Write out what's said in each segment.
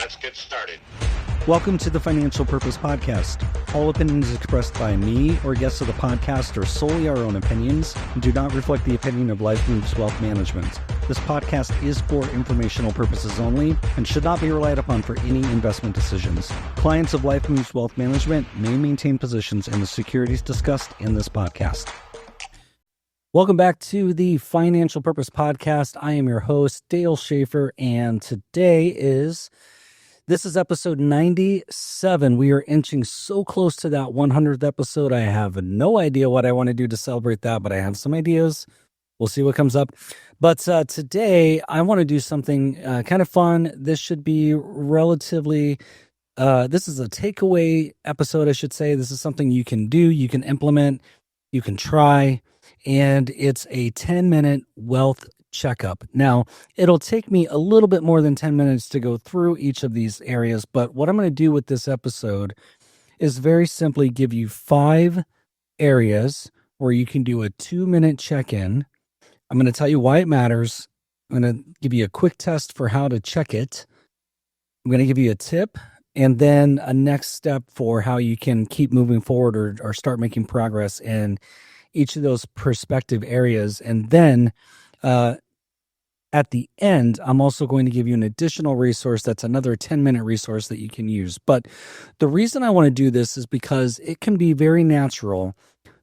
Let's get started. Welcome to the Financial Purpose Podcast. All opinions expressed by me or guests of the podcast are solely our own opinions and do not reflect the opinion of Life Moves Wealth Management. This podcast is for informational purposes only and should not be relied upon for any investment decisions. Clients of Life Moves Wealth Management may maintain positions in the securities discussed in this podcast. Welcome back to the Financial Purpose Podcast. I am your host, Dale Shafer, and this is episode 97. We are inching so close to that 100th episode. I have no idea what I want to do to celebrate that, but I have some ideas. We'll see what comes up. But today, I want to do something kind of fun. This should be relatively, this is a takeaway episode, I should say. This is something you can do, you can implement, you can try, and it's a 10-minute wealth checkup. Now, it'll take me a little bit more than 10 minutes to go through each of these areas, but what I'm going to do with this episode is very simply give you 5 areas where you can do a 2-minute check-in. I'm going to tell you why it matters. I'm going to give you a quick test for how to check it. I'm going to give you a tip and then a next step for how you can keep moving forward or start making progress in each of those perspective areas. And then at the end, I'm also going to give you an additional resource that's another 10-minute resource that you can use. But the reason I want to do this is because it can be very natural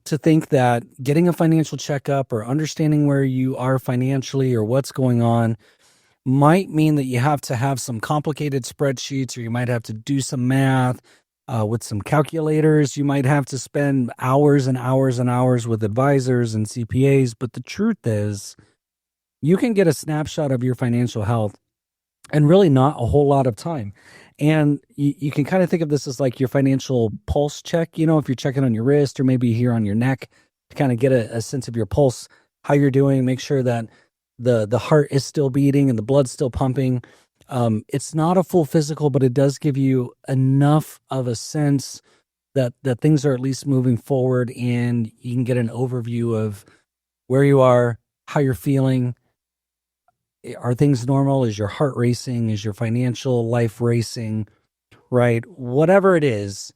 to think that getting a financial checkup or understanding where you are financially or what's going on might mean that you have to have some complicated spreadsheets, or you might have to do some math with some calculators. You might have to spend hours and hours and hours with advisors and CPAs. But the truth is, you can get a snapshot of your financial health and really not a whole lot of time. And you can kind of think of this as like your financial pulse check. You know, if you're checking on your wrist or maybe here on your neck to kind of get a sense of your pulse, how you're doing, make sure that the heart is still beating and the blood's still pumping. It's not a full physical, but it does give you enough of a sense that things are at least moving forward, and you can get an overview of where you are, how you're feeling. Are things normal? Is your heart racing? Is your financial life racing? Right? Whatever it is,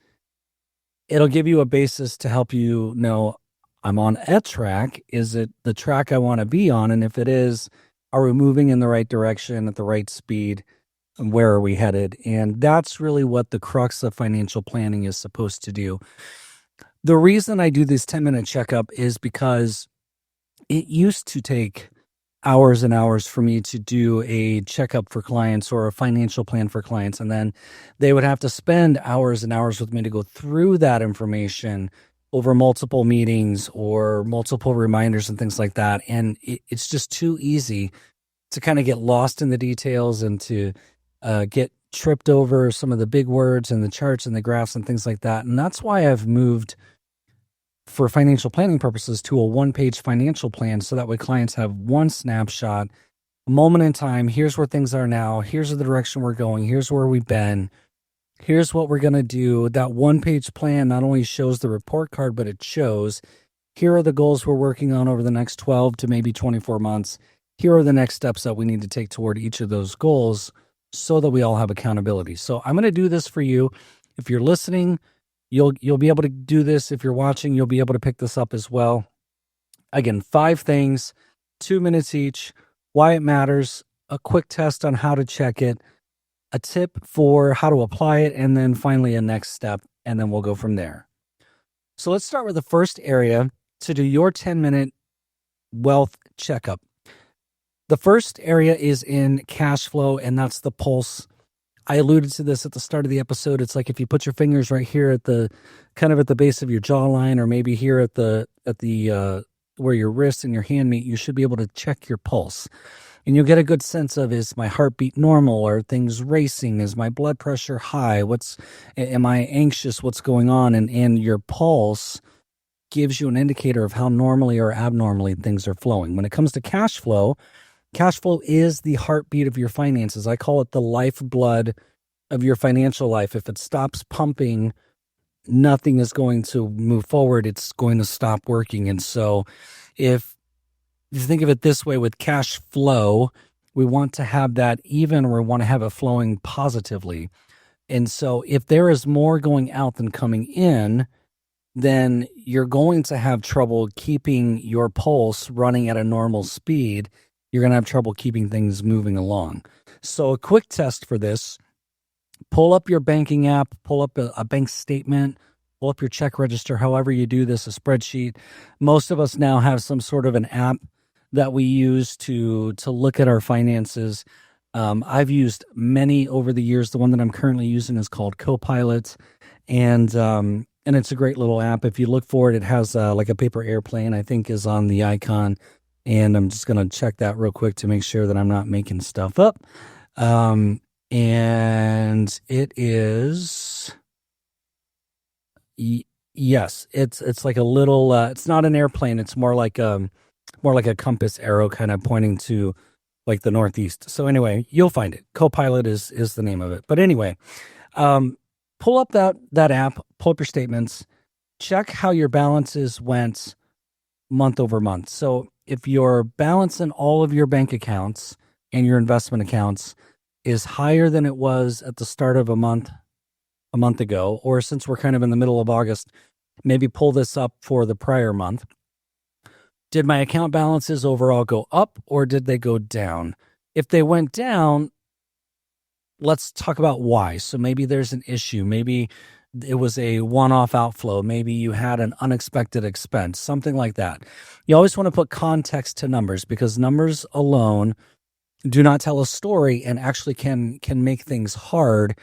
it'll give you a basis to help you know, I'm on a track. Is it the track I want to be on? And if it is, are we moving in the right direction at the right speed? And where are we headed? And that's really what the crux of financial planning is supposed to do. The reason I do this 10-minute checkup is because it used to take hours and hours for me to do a checkup for clients or a financial plan for clients. And then they would have to spend hours and hours with me to go through that information over multiple meetings or multiple reminders and things like that. And it's just too easy to kind of get lost in the details and to get tripped over some of the big words and the charts and the graphs and things like that. And that's why I've moved, for financial planning purposes, to a 1-page financial plan, so that way clients have one snapshot, a moment in time. Here's where things are now. Here's the direction we're going. Here's where we've been. Here's what we're going to do. That 1-page plan not only shows the report card, but it shows here are the goals we're working on over the next 12 to maybe 24 months. Here are the next steps that we need to take toward each of those goals so that we all have accountability. So I'm going to do this for you. If you're listening, You'll be able to do this. If you're watching, you'll be able to pick this up as well. Again, 5 things, 2 minutes each, why it matters, a quick test on how to check it, a tip for how to apply it, and then finally a next step, and then we'll go from there. So let's start with the first area to do your 10-minute wealth checkup. The first area is in Cashflow, and that's the pulse. I alluded to this at the start of the episode. It's like if you put your fingers right here at the kind of at the base of your jawline, or maybe here at the where your wrist and your hand meet, you should be able to check your pulse. And you'll get a good sense of, is my heartbeat normal? Are things racing? Is my blood pressure high? Am I anxious? What's going on? And your pulse gives you an indicator of how normally or abnormally things are flowing. When it comes to cash flow is the heartbeat of your finances. I call it the lifeblood of your financial life. If it stops pumping, nothing is going to move forward. It's going to stop working. And so if you think of it this way, with cash flow, We want to have that even, or we want to have it flowing positively. And so if there is more going out than coming in, then you're going to have trouble keeping your pulse running at a normal speed. You're going to have trouble keeping things moving along. So a quick test for this: pull up your banking app, pull up a bank statement, pull up your check register, however you do this, a spreadsheet. Most of us now have some sort of an app that we use to look at our finances. I've used many over the years. The one that I'm currently using is called Copilot, and it's a great little app. If you look for it, it has like a paper airplane, I think, is on the icon. And I'm just going to check that real quick to make sure that I'm not making stuff up. And it is, yes, it's like a little, it's not an airplane. It's more like a compass arrow kind of pointing to like the northeast. So anyway, you'll find it. Copilot is the name of it. But anyway, pull up that app, pull up your statements, check how your balances went month over month. So if your balance in all of your bank accounts and your investment accounts is higher than it was at the start of a month ago, or since we're kind of in the middle of August, maybe pull this up for the prior month. Did my account balances overall go up, or did they go down? If they went down, let's talk about why. So maybe there's an issue. Maybe it was a one-off outflow. Maybe you had an unexpected expense, something like that. You always want to put context to numbers, because numbers alone do not tell a story and actually can make things hard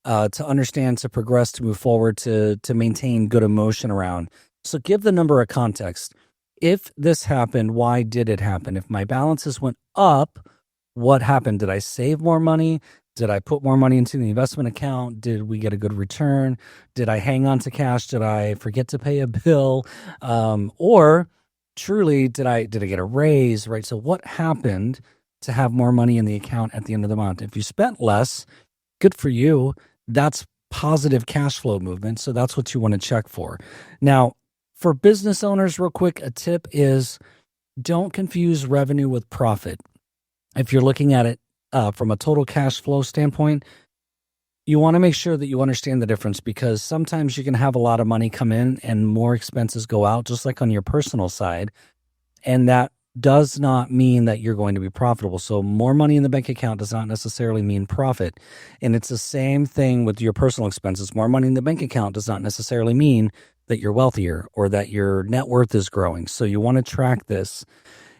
to understand, to progress, to move forward, to maintain good emotion around. So give the number a context. If this happened, why did it happen? If my balances went up, what happened? Did I save more money? Did I put more money into the investment account? Did we get a good return? Did I hang on to cash? Did I forget to pay a bill? Or truly, did I get a raise, right? So what happened to have more money in the account at the end of the month? If you spent less, good for you. That's positive cash flow movement. So that's what you want to check for. Now, for business owners, real quick, a tip is don't confuse revenue with profit. If you're looking at it from a total cash flow standpoint, you want to make sure that you understand the difference, because sometimes you can have a lot of money come in and more expenses go out, just like on your personal side. And that does not mean that you're going to be profitable. So more money in the bank account does not necessarily mean profit. And it's the same thing with your personal expenses. More money in the bank account does not necessarily mean that you're wealthier or that your net worth is growing. So you want to track this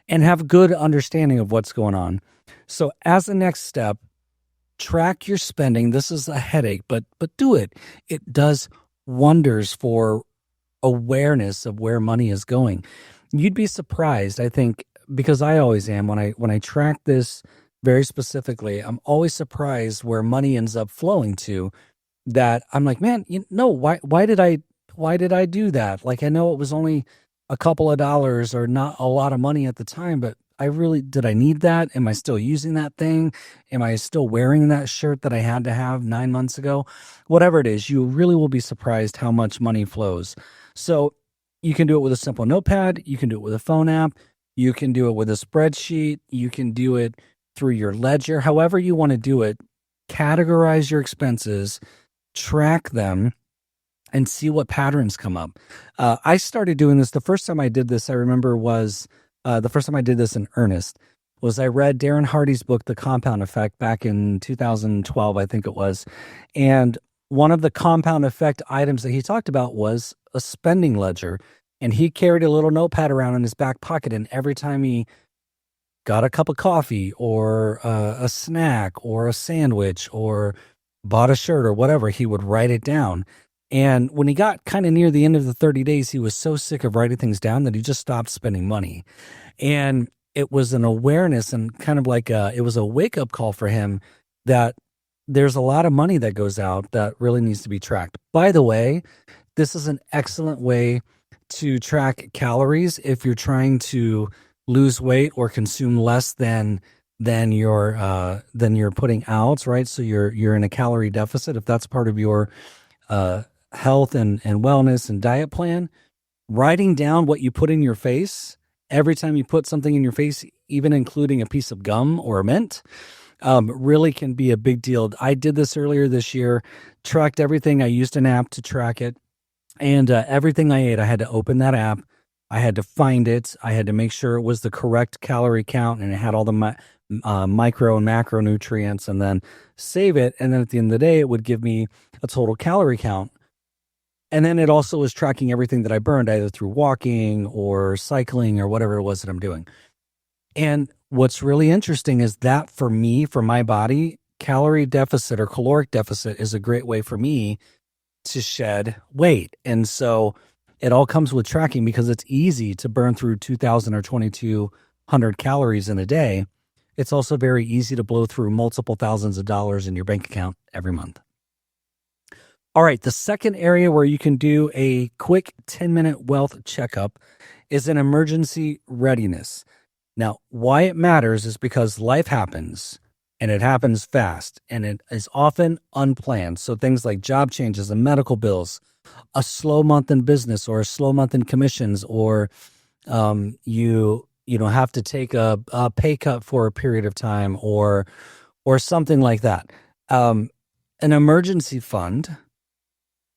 and have good understanding of what's going on. So as a next step, track your spending. This is a headache, but do it. It does wonders for awareness of where money is going. You'd be surprised, I think, because I always am when I track this very specifically. I'm always surprised where money ends up flowing to. That I'm like, man, why did I do that? Like, I know it was only a couple of dollars or not a lot of money at the time, but did I need that? Am I still using that thing? Am I still wearing that shirt that I had to have 9 months ago? Whatever it is, you really will be surprised how much money flows. So you can do it with a simple notepad. You can do it with a phone app. You can do it with a spreadsheet. You can do it through your ledger. However you want to do it, categorize your expenses, track them, and see what patterns come up. I started doing this. The first time I did this, I remember, was the first time I did this in earnest was I read Darren Hardy's book, The Compound Effect, back in 2012, I think it was. And one of the compound effect items that he talked about was a spending ledger. And he carried a little notepad around in his back pocket. And every time he got a cup of coffee or a snack or a sandwich or bought a shirt or whatever, he would write it down. And when he got kind of near the end of the 30 days, he was so sick of writing things down that he just stopped spending money. And it was an awareness and kind of like it was a wake-up call for him that there's a lot of money that goes out that really needs to be tracked. By the way, this is an excellent way to track calories if you're trying to lose weight or consume less than you're putting out, right? So you're in a calorie deficit. If that's part of your health and wellness and diet plan, writing down what you put in your face every time you put something in your face, even including a piece of gum or a mint, really can be a big deal. I did this earlier this year, tracked everything. I used an app to track it. And everything I ate, I had to open that app. I had to find it. I had to make sure it was the correct calorie count and it had all the micro and macronutrients, and then save it. And then at the end of the day, it would give me a total calorie count. And then it also was tracking everything that I burned, either through walking or cycling or whatever it was that I'm doing. And what's really interesting is that for me, for my body, calorie deficit or caloric deficit is a great way for me to shed weight. And so it all comes with tracking, because it's easy to burn through 2,000 or 2,200 calories in a day. It's also very easy to blow through multiple thousands of dollars in your bank account every month. All right, the second area where you can do a quick 10-minute wealth checkup is an emergency readiness. Now, why it matters is because life happens, and it happens fast, and it is often unplanned. So things like job changes and medical bills, a slow month in business or a slow month in commissions, or you have to take a pay cut for a period of time, or something like that. An emergency fund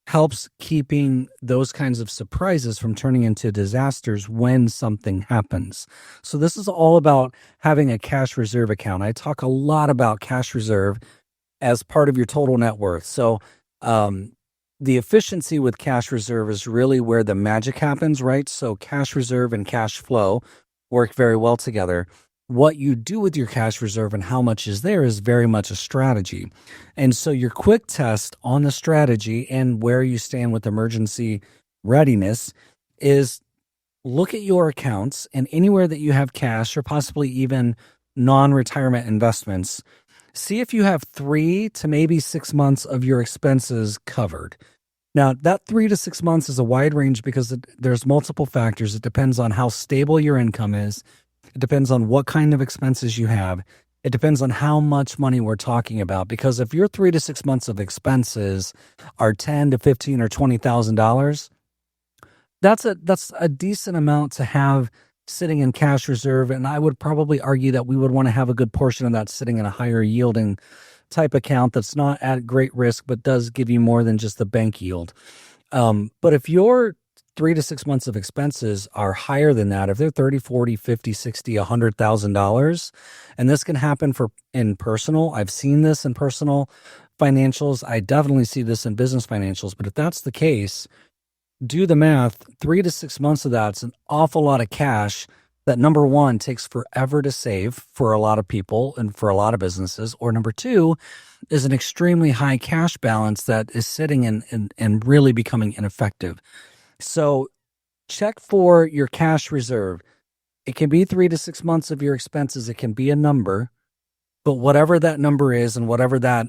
helps keeping those kinds of surprises from turning into disasters when something happens. So this is all about having a cash reserve account. I talk a lot about cash reserve as part of your total net worth. So the efficiency with cash reserve is really where the magic happens, right? So cash reserve and cash flow work very well together. What you do with your cash reserve and how much is there is very much a strategy. And so your quick test on the strategy and where you stand with emergency readiness is look at your accounts, and anywhere that you have cash or possibly even non-retirement investments, see if you have 3 to maybe 6 months of your expenses covered. Now, that 3 to 6 months is a wide range because there's multiple factors. It depends on how stable your income is. It depends on what kind of expenses you have. It depends on how much money we're talking about. Because if your 3 to 6 months of expenses are $10 to $15 or $20,000, that's a decent amount to have sitting in cash reserve. And I would probably argue that we would want to have a good portion of that sitting in a higher yielding type account that's not at great risk, but does give you more than just the bank yield. But if your 3 to 6 months of expenses are higher than that, if they're 30, 40, 50, 60, $100,000, and this can happen in personal, I've seen this in personal financials. I definitely see this in business financials. But if that's the case, do the math. 3 to 6 months of that's an awful lot of cash that, number one, takes forever to save for a lot of people and for a lot of businesses, or number two, is an extremely high cash balance that is sitting and really becoming ineffective. So check for your cash reserve. It can be 3 to 6 months of your expenses. It can be a number, but whatever that number is and whatever that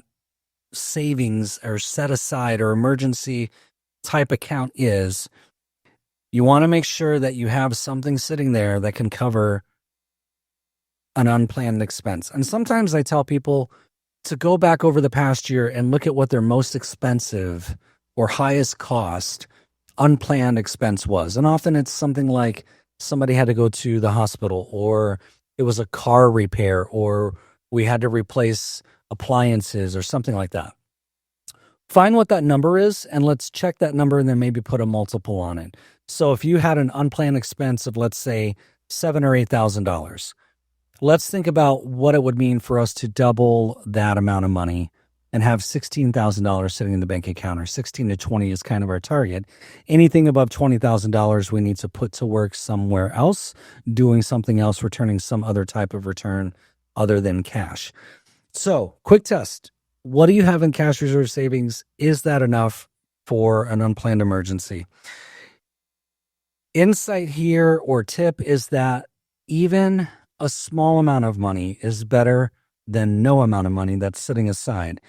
savings or set aside or emergency type account is, you want to make sure that you have something sitting there that can cover an unplanned expense. And sometimes I tell people to go back over the past year and look at what their most expensive or highest cost unplanned expense was. And often it's something like somebody had to go to the hospital, or it was a car repair, or we had to replace appliances or something like that. Find what that number is, and let's check that number and then maybe put a multiple on it. So if you had an unplanned expense of, let's say, $7,000 or $8,000, let's think about what it would mean for us to double that amount of money and have $16,000 sitting in the bank account, or 16 to 20 is kind of our target. Anything above $20,000, we need to put to work somewhere else, doing something else, returning some other type of return other than cash. So, quick test. What do you have in cash reserve savings? Is that enough for an unplanned emergency? Insight here, or tip, is that even a small amount of money is better than no amount of money that's sitting aside.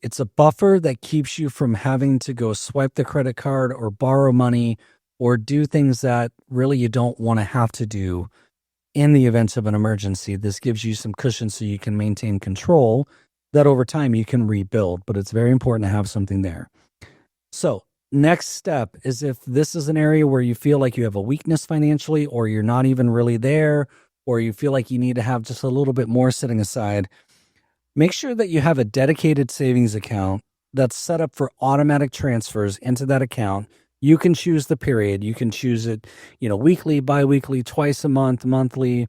It's a buffer that keeps you from having to go swipe the credit card or borrow money or do things that really you don't want to have to do in the event of an emergency. This gives you some cushion so you can maintain control that over time you can rebuild, but it's very important to have something there. So Next step is if this is an area where you feel like you have a weakness financially, or you're not even really there, or you feel like you need to have just a little bit more sitting aside, make sure that you have a dedicated savings account that's set up for automatic transfers into that account. You can choose the period. You can choose it, weekly, biweekly, twice a month, monthly.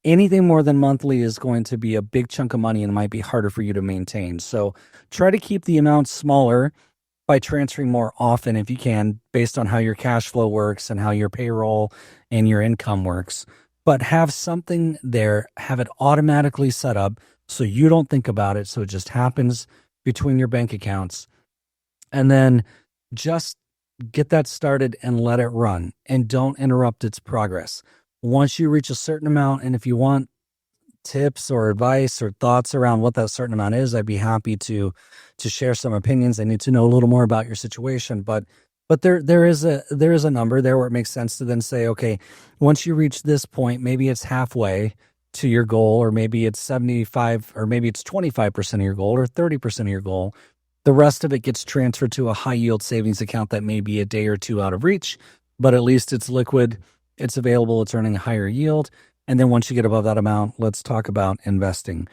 Anything more than monthly is going to be a big chunk of money and might be harder for you to maintain. So try to keep the amount smaller by transferring more often if you can, based on how your cash flow works and how your payroll and your income works. But have something there, have it automatically set up so you don't think about it. So it just happens between your bank accounts. And then just get that started and let it run, and don't interrupt its progress. Once you reach a certain amount, and if you want tips or advice or thoughts around what that certain amount is, I'd be happy to share some opinions. I need to know a little more about your situation, but there is a number there where it makes sense to then say, okay, once you reach this point, maybe it's halfway to your goal, or maybe it's 75, or maybe it's 25% of your goal, or 30% of your goal. The rest of it gets transferred to a high yield savings account that may be a day or two out of reach, but at least it's liquid, it's available, it's earning a higher yield. And then once you get above that amount, let's talk about investing.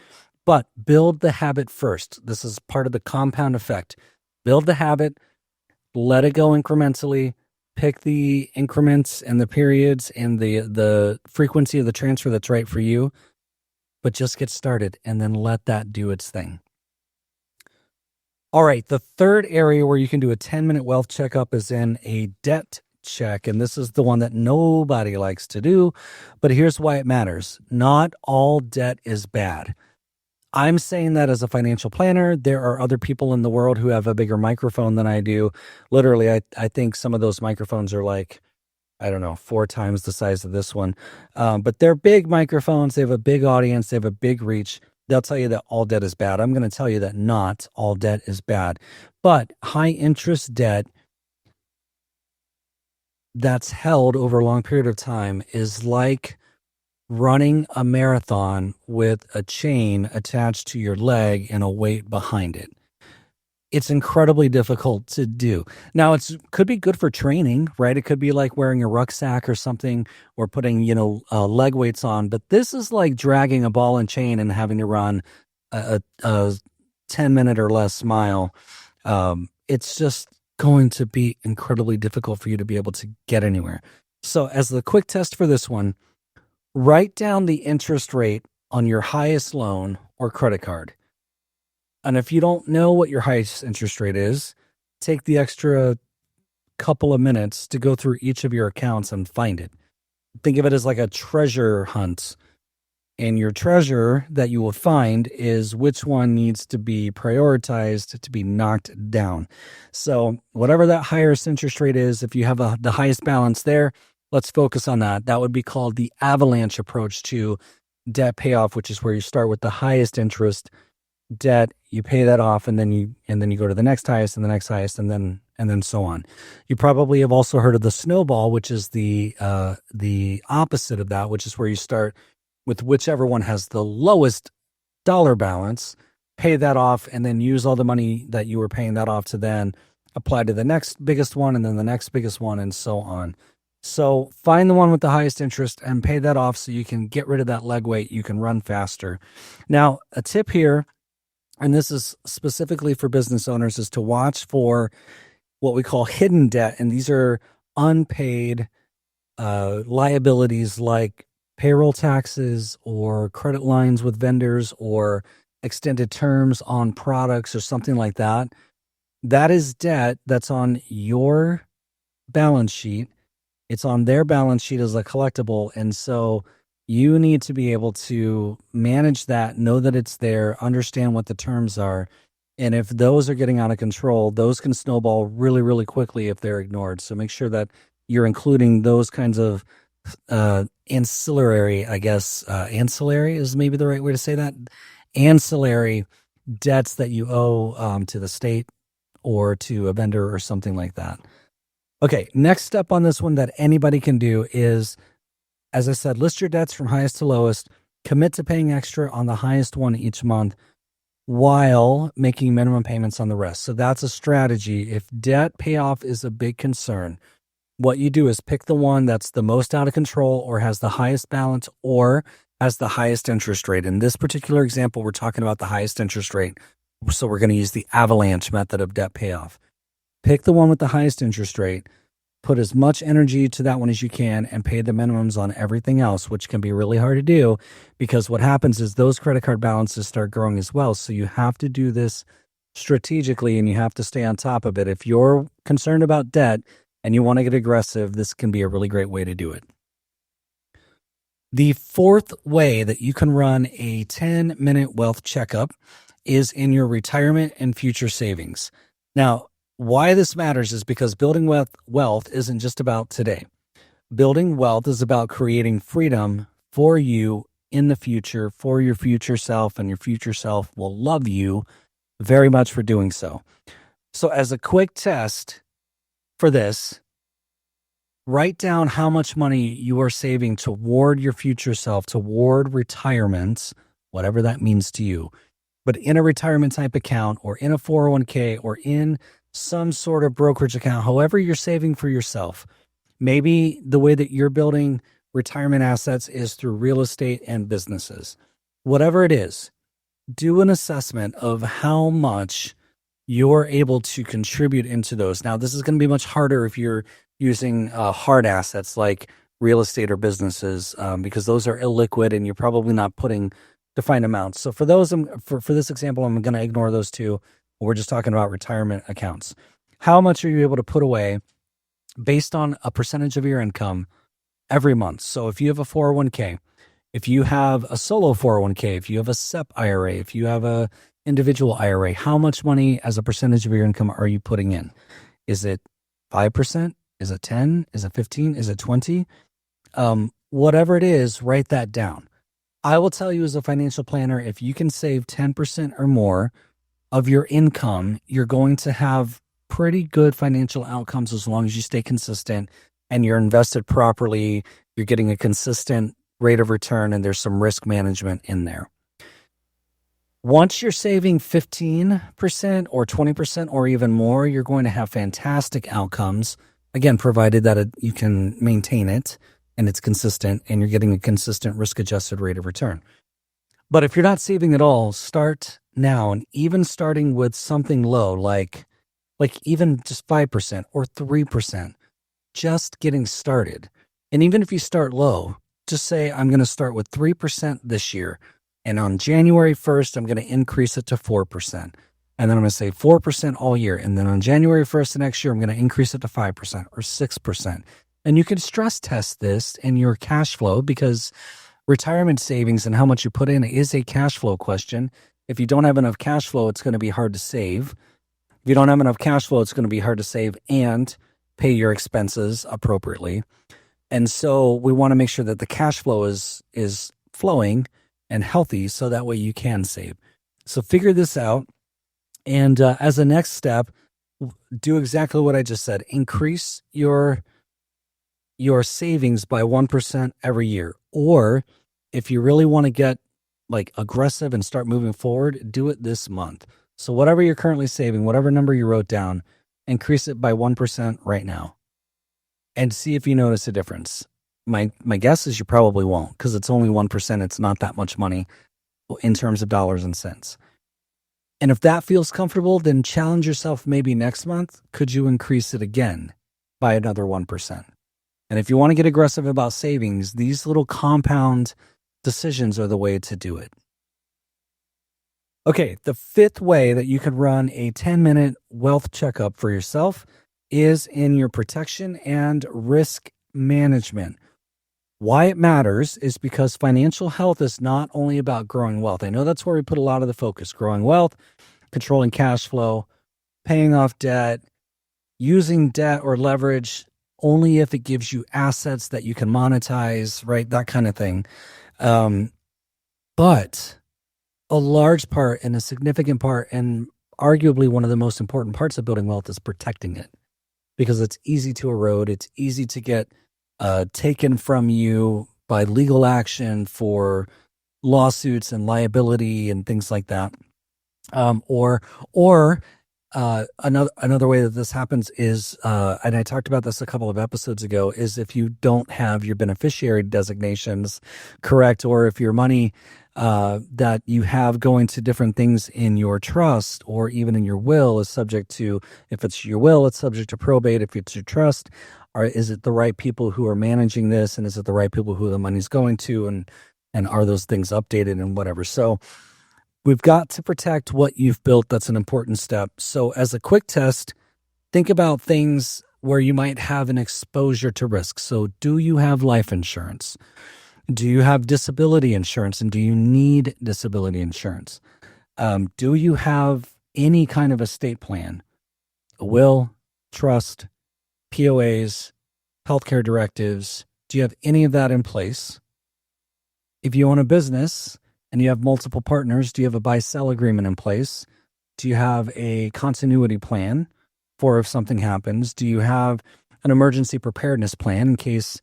But build the habit first. This is part of the compound effect. Build the habit, let it go incrementally, pick the increments and the periods and the frequency of the transfer that's right for you, but just get started and then let that do its thing. All right, the third area where you can do a 10-minute wealth checkup is in a debt check. And this is the one that nobody likes to do, but here's why it matters. Not all debt is bad. I'm saying that as a financial planner. There are other people in the world who have a bigger microphone than I do. Literally, I think some of those microphones are like, I don't know, 4 times the size of this one. But they're big microphones. They have a big audience. They have a big reach. They'll tell you that all debt is bad. I'm going to tell you that not all debt is bad. But high interest debt that's held over a long period of time is like running a marathon with a chain attached to your leg and a weight behind it. It's incredibly difficult to do. Now, could be good for training, right? It could be like wearing a rucksack or something, or putting, leg weights on. But this is like dragging a ball and chain and having to run a 10-minute or less mile. It's just going to be incredibly difficult for you to be able to get anywhere. So as the quick test for this one, write down the interest rate on your highest loan or credit card. And if you don't know what your highest interest rate is, take the extra couple of minutes to go through each of your accounts and find it. Think of it as like a treasure hunt. And your treasure that you will find is which one needs to be prioritized to be knocked down. So whatever that highest interest rate is, if you have the highest balance there, let's focus on that. That would be called the avalanche approach to debt payoff, which is where you start with the highest interest debt, you pay that off, and then you go to the next highest and the next highest, and then so on. You probably have also heard of the snowball, which is the opposite of that, which is where you start with whichever one has the lowest dollar balance, pay that off, and then use all the money that you were paying that off to then apply to the next biggest one, and then the next biggest one, and so on. So find the one with the highest interest and pay that off so you can get rid of that leg weight. You can run faster. Now, a tip here, and this is specifically for business owners, is to watch for what we call hidden debt. And these are unpaid liabilities like payroll taxes or credit lines with vendors or extended terms on products or something like that. That is debt that's on your balance sheet. It's on their balance sheet as a collectible. And so you need to be able to manage that, know that it's there, understand what the terms are. And if those are getting out of control, those can snowball really, really quickly if they're ignored. So make sure that you're including those kinds of ancillary, ancillary is maybe the right way to say that, ancillary debts that you owe to the state or to a vendor or something like that. Okay, next step on this one that anybody can do is, as I said, list your debts from highest to lowest, commit to paying extra on the highest one each month. while making minimum payments on the rest. So that's a strategy. If debt payoff is a big concern, what you do is pick the one that's the most out of control or has the highest balance or has the highest interest rate. In this particular example, we're talking about the highest interest rate. So we're going to use the avalanche method of debt payoff. Pick the one with the highest interest rate, put as much energy to that one as you can, and pay the minimums on everything else, which can be really hard to do because what happens is those credit card balances start growing as well. So you have to do this strategically and you have to stay on top of it. If you're concerned about debt and you want to get aggressive, this can be a really great way to do it. The fourth way that you can run a 10-minute wealth checkup is in your retirement and future savings. Now, why this matters is because building wealth isn't just about today. Building wealth is about creating freedom for you in the future, for your future self, and your future self will love you very much for doing so. So as a quick test for this, write down how much money you are saving toward your future self, toward retirement, whatever that means to you. But in a retirement type account or in a 401k or in some sort of brokerage account, however you're saving for yourself. Maybe the way that you're building retirement assets is through real estate and businesses. Whatever it is, do an assessment of how much you're able to contribute into those. Now, this is going to be much harder if you're using hard assets like real estate or businesses because those are illiquid and you're probably not putting defined amounts. So for those, for this example, I'm going to ignore those two. We're just talking about retirement accounts. How much are you able to put away based on a percentage of your income every month? So if you have a 401k, if you have a solo 401k, if you have a SEP IRA, if you have a individual IRA, how much money as a percentage of your income are you putting in? Is it 5%? Is it 10? Is it 15? Is it 20? Whatever it is, write that down. I will tell you as a financial planner, if you can save 10% or more of your income, you're going to have pretty good financial outcomes as long as you stay consistent and you're invested properly, you're getting a consistent rate of return, and there's some risk management in there. Once you're saving 15% or 20% or even more, you're going to have fantastic outcomes. Again, provided that you can maintain it and it's consistent and you're getting a consistent risk-adjusted rate of return. But if you're not saving at all, start now, and even starting with something low, like even just 5% or 3%, just getting started. And even if you start low, just say, I'm going to start with 3% this year. And on January 1st, I'm going to increase it to 4%. And then I'm going to say 4% all year. And then on January 1st of next year, I'm going to increase it to 5% or 6%. And you can stress test this in your cash flow because retirement savings and how much you put in is a cash flow question. If you don't have enough cash flow, it's going to be hard to save. If you don't have enough cash flow, it's going to be hard to save and pay your expenses appropriately. And so we want to make sure that the cash flow is flowing and healthy so that way you can save. So figure this out. And as a next step, do exactly what I just said. Increase your savings by 1% every year. Or if you really want to get like aggressive and start moving forward, do it this month. So whatever you're currently saving, whatever number you wrote down, increase it by 1% right now and see if you notice a difference. My guess is you probably won't because it's only 1%. It's not that much money in terms of dollars and cents. And if that feels comfortable, then challenge yourself maybe next month. Could you increase it again by another 1%? And if you want to get aggressive about savings, these little compound decisions are the way to do it. Okay, the fifth way that you can run a 10-minute wealth checkup for yourself is in your protection and risk management. Why it matters is because financial health is not only about growing wealth. I know that's where we put a lot of the focus, growing wealth, controlling cash flow, paying off debt, using debt or leverage only if it gives you assets that you can monetize, right? That kind of thing. But a large part and a significant part and arguably one of the most important parts of building wealth is protecting it because it's easy to erode. It's easy to get taken from you by legal action for lawsuits and liability and things like that. Or another way that this happens is, and I talked about this a couple of episodes ago, is if you don't have your beneficiary designations correct, or if your money that you have going to different things in your trust or even in your will is subject to, if it's your will, it's subject to probate. If it's your trust, or is it the right people who are managing this, and is it the right people who the money's going to, and are those things updated and whatever. So we've got to protect what you've built. That's an important step. So as a quick test, think about things where you might have an exposure to risk. So do you have life insurance? Do you have disability insurance? And do you need disability insurance? Do you have any kind of estate plan? A will, trust, POAs, healthcare directives? Do you have any of that in place? If you own a business and you have multiple partners, do you have a buy-sell agreement in place? Do you have a continuity plan for if something happens? Do you have an emergency preparedness plan in case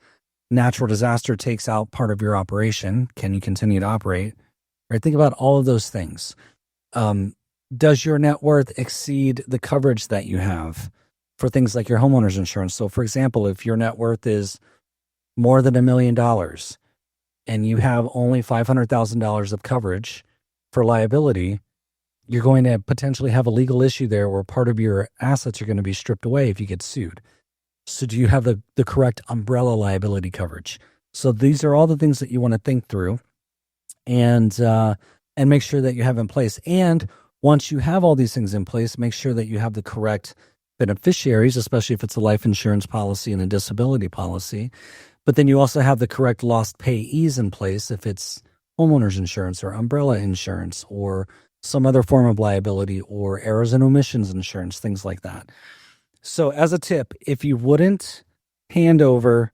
natural disaster takes out part of your operation? Can you continue to operate? Right? Think about all of those things. Does your net worth exceed the coverage that you have for things like your homeowner's insurance? So, for example, if your net worth is more than $1 million and you have only $500,000 of coverage for liability, you're going to potentially have a legal issue there where part of your assets are going to be stripped away if you get sued. So do you have the correct umbrella liability coverage? So these are all the things that you want to think through and make sure that you have in place. And once you have all these things in place, make sure that you have the correct beneficiaries, especially if it's a life insurance policy and a disability policy. But then you also have the correct lost payees in place if it's homeowner's insurance or umbrella insurance or some other form of liability or errors and omissions insurance, things like that. So as a tip, if you wouldn't hand over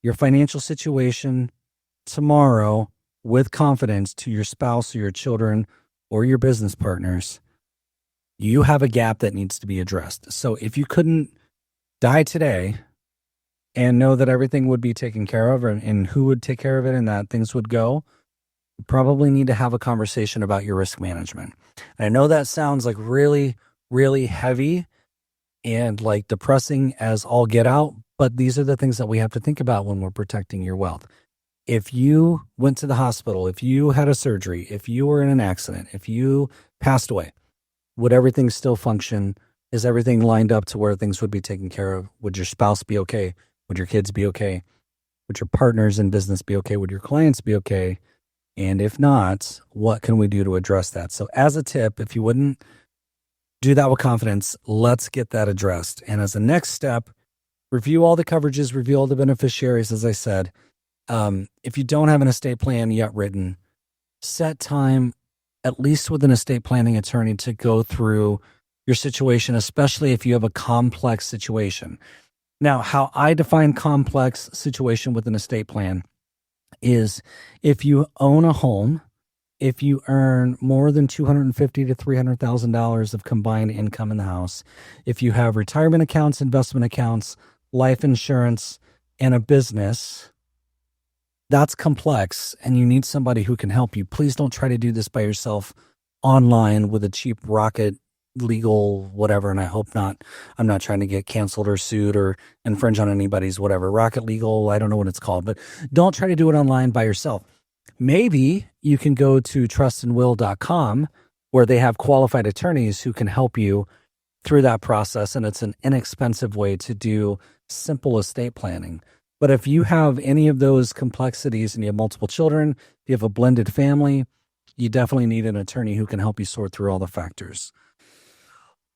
your financial situation tomorrow with confidence to your spouse or your children or your business partners, you have a gap that needs to be addressed. So if you couldn't die today and know that everything would be taken care of and who would take care of it and that things would go, you probably need to have a conversation about your risk management. And I know that sounds like really, really heavy and like depressing as all get out, but these are the things that we have to think about when we're protecting your wealth. If you went to the hospital, if you had a surgery, if you were in an accident, if you passed away, would everything still function? Is everything lined up to where things would be taken care of? Would your spouse be okay? Would your kids be okay? Would your partners in business be okay? Would your clients be okay? And if not, what can we do to address that? So as a tip, if you wouldn't do that with confidence, let's get that addressed. And as a next step, review all the coverages, review all the beneficiaries, as I said. If you don't have an estate plan yet written, set time, at least with an estate planning attorney, to go through your situation, especially if you have a complex situation. Now, how I define complex situation with an estate plan is if you own a home, if you earn more than $250,000 to $300,000 of combined income in the house, if you have retirement accounts, investment accounts, life insurance, and a business, that's complex and you need somebody who can help you. Please don't try to do this by yourself online with a cheap rocket legal whatever, and I hope not. I'm not trying to get canceled or sued or infringe on anybody's whatever. Rocket legal, I don't know what it's called, but don't try to do it online by yourself. Maybe you can go to trustandwill.com where they have qualified attorneys who can help you through that process, and it's an inexpensive way to do simple estate planning. But if you have any of those complexities and you have multiple children, if you have a blended family, you definitely need an attorney who can help you sort through all the factors.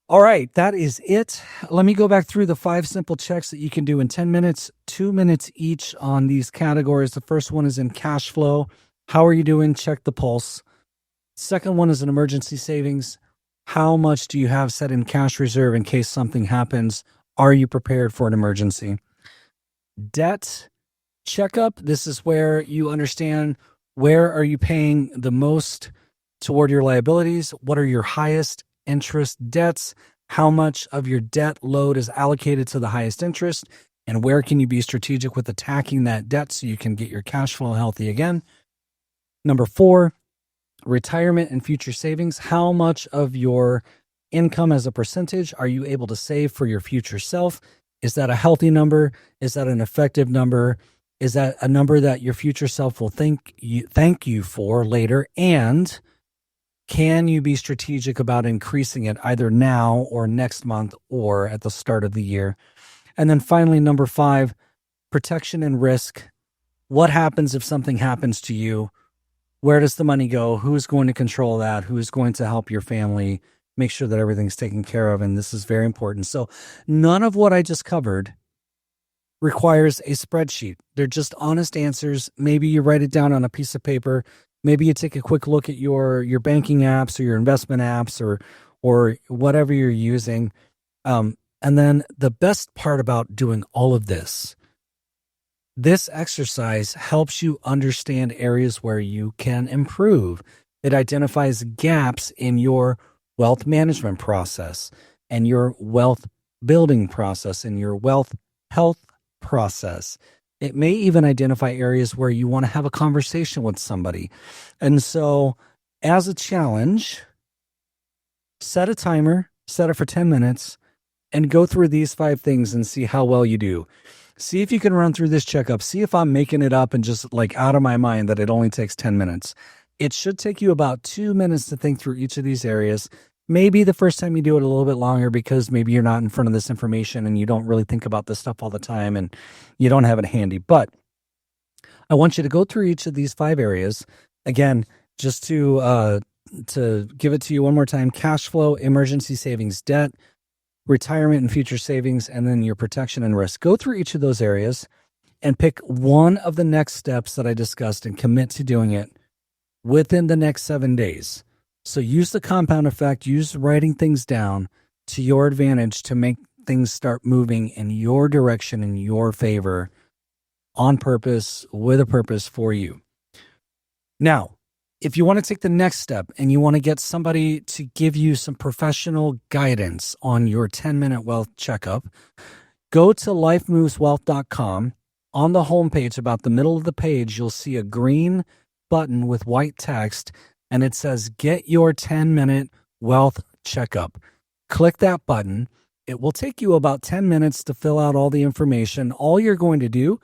All right, that is it. Let me go back through the 5 simple checks that you can do in 10 minutes, 2 minutes each on these categories. The first one is in cash flow. How are you doing? Check the pulse. Second one is an emergency savings. How much do you have set in cash reserve in case something happens? Are you prepared for an emergency? Debt checkup. This is where you understand where are you paying the most toward your liabilities? What are your highest interest debts? How much of your debt load is allocated to the highest interest? And where can you be strategic with attacking that debt so you can get your cash flow healthy again? Number 4, retirement and future savings. How much of your income as a percentage are you able to save for your future self? Is that a healthy number? Is that an effective number? Is that a number that your future self will thank you for later? And can you be strategic about increasing it either now or next month or at the start of the year? And then finally, number 5, protection and risk. What happens if something happens to you? Where does the money go? Who's going to control that? Who's going to help your family make sure that everything's taken care of? And this is very important. So none of what I just covered requires a spreadsheet. They're just honest answers. Maybe you write it down on a piece of paper. Maybe you take a quick look at your banking apps or your investment apps or whatever you're using. And then the best part about doing all of this exercise helps you understand areas where you can improve. It identifies gaps in your wealth management process and your wealth building process and your wealth health process. It may even identify areas where you want to have a conversation with somebody. And so as a challenge, set a timer, set it for 10 minutes, and go through these 5 things and see how well you do. See if you can run through this checkup. See if I'm making it up and just like out of my mind that it only takes 10 minutes. It should take you about 2 minutes to think through each of these areas. Maybe the first time you do it a little bit longer because maybe you're not in front of this information and you don't really think about this stuff all the time and you don't have it handy. But I want you to go through each of these 5 areas. Again, just to give it to you one more time: cash flow, emergency savings, debt, retirement and future savings, and then your protection and risk. Go through each of those areas and pick one of the next steps that I discussed and commit to doing it within the next 7 days. So use the compound effect, use writing things down to your advantage to make things start moving in your direction, in your favor, on purpose, with a purpose for you. Now, if you want to take the next step and you want to get somebody to give you some professional guidance on your 10-minute wealth checkup, go to lifemoveswealth.com. On the homepage, about the middle of the page, you'll see a green button with white text, and it says, "Get your 10-minute wealth checkup." Click that button. It will take you about 10 minutes to fill out all the information. All you're going to do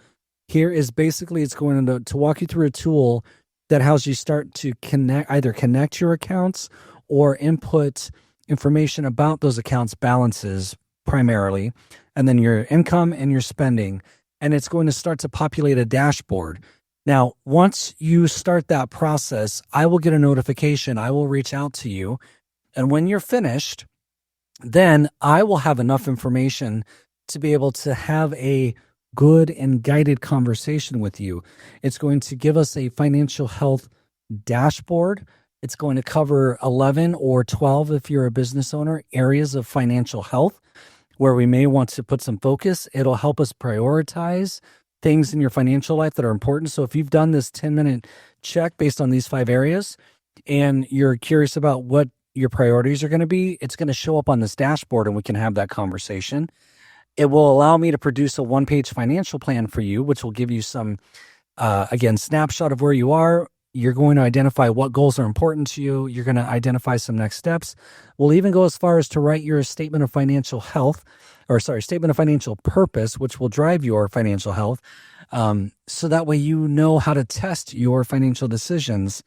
here is basically it's going to walk you through a tool that helps you start to connect your accounts or input information about those accounts' balances primarily, and then your income and your spending. And it's going to start to populate a dashboard. Now, once you start that process, I will get a notification. I will reach out to you. And when you're finished, then I will have enough information to be able to have a good and guided conversation with you. It's going to give us a financial health dashboard. It's going to cover 11 or 12, if you're a business owner, areas of financial health where we may want to put some focus. It'll help us prioritize things in your financial life that are important. So if you've done this 10-minute check based on these 5 areas and you're curious about what your priorities are going to be, it's going to show up on this dashboard and we can have that conversation. It will allow me to produce a 1-page financial plan for you, which will give you some, again, snapshot of where you are. You're going to identify what goals are important to you. You're going to identify some next steps. We'll even go as far as to write your statement of financial purpose, which will drive your financial health. So that way you know how to test your financial decisions.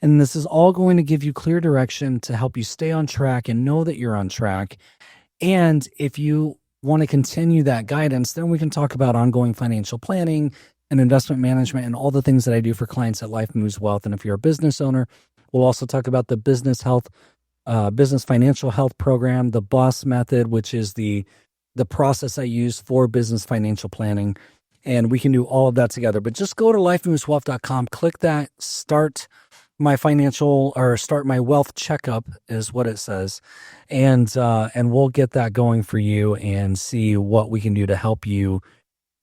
And this is all going to give you clear direction to help you stay on track and know that you're on track. And if you want to continue that guidance, then we can talk about ongoing financial planning and investment management and all the things that I do for clients at Life Moves Wealth. And if you're a business owner, we'll also talk about the business financial health program, the BOSS method, which is the process I use for business financial planning. And we can do all of that together. But just go to lifemoveswealth.com, click that, start my wealth checkup is what it says. And we'll get that going for you and see what we can do to help you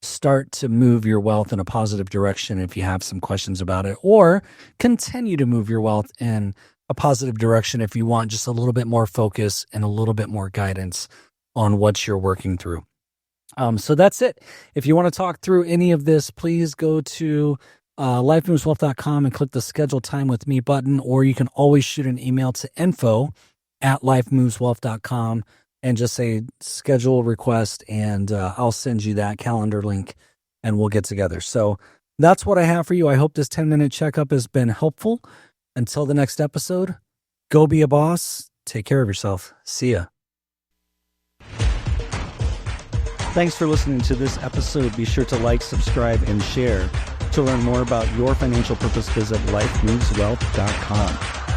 start to move your wealth in a positive direction if you have some questions about it, or continue to move your wealth in a positive direction if you want just a little bit more focus and a little bit more guidance on what you're working through. So that's it. If you want to talk through any of this, please go to lifemoveswealth.com and click the schedule time with me button, or you can always shoot an email to info@lifemoveswealth.com and just say schedule request, and I'll send you that calendar link and we'll get together. So that's what I have for you. I hope this 10-minute checkup has been helpful. Until the next episode, go be a boss. Take care of yourself. See ya. Thanks for listening to this episode. Be sure to like, subscribe, and share. To learn more about your financial purpose, visit lifemoveswealth.com.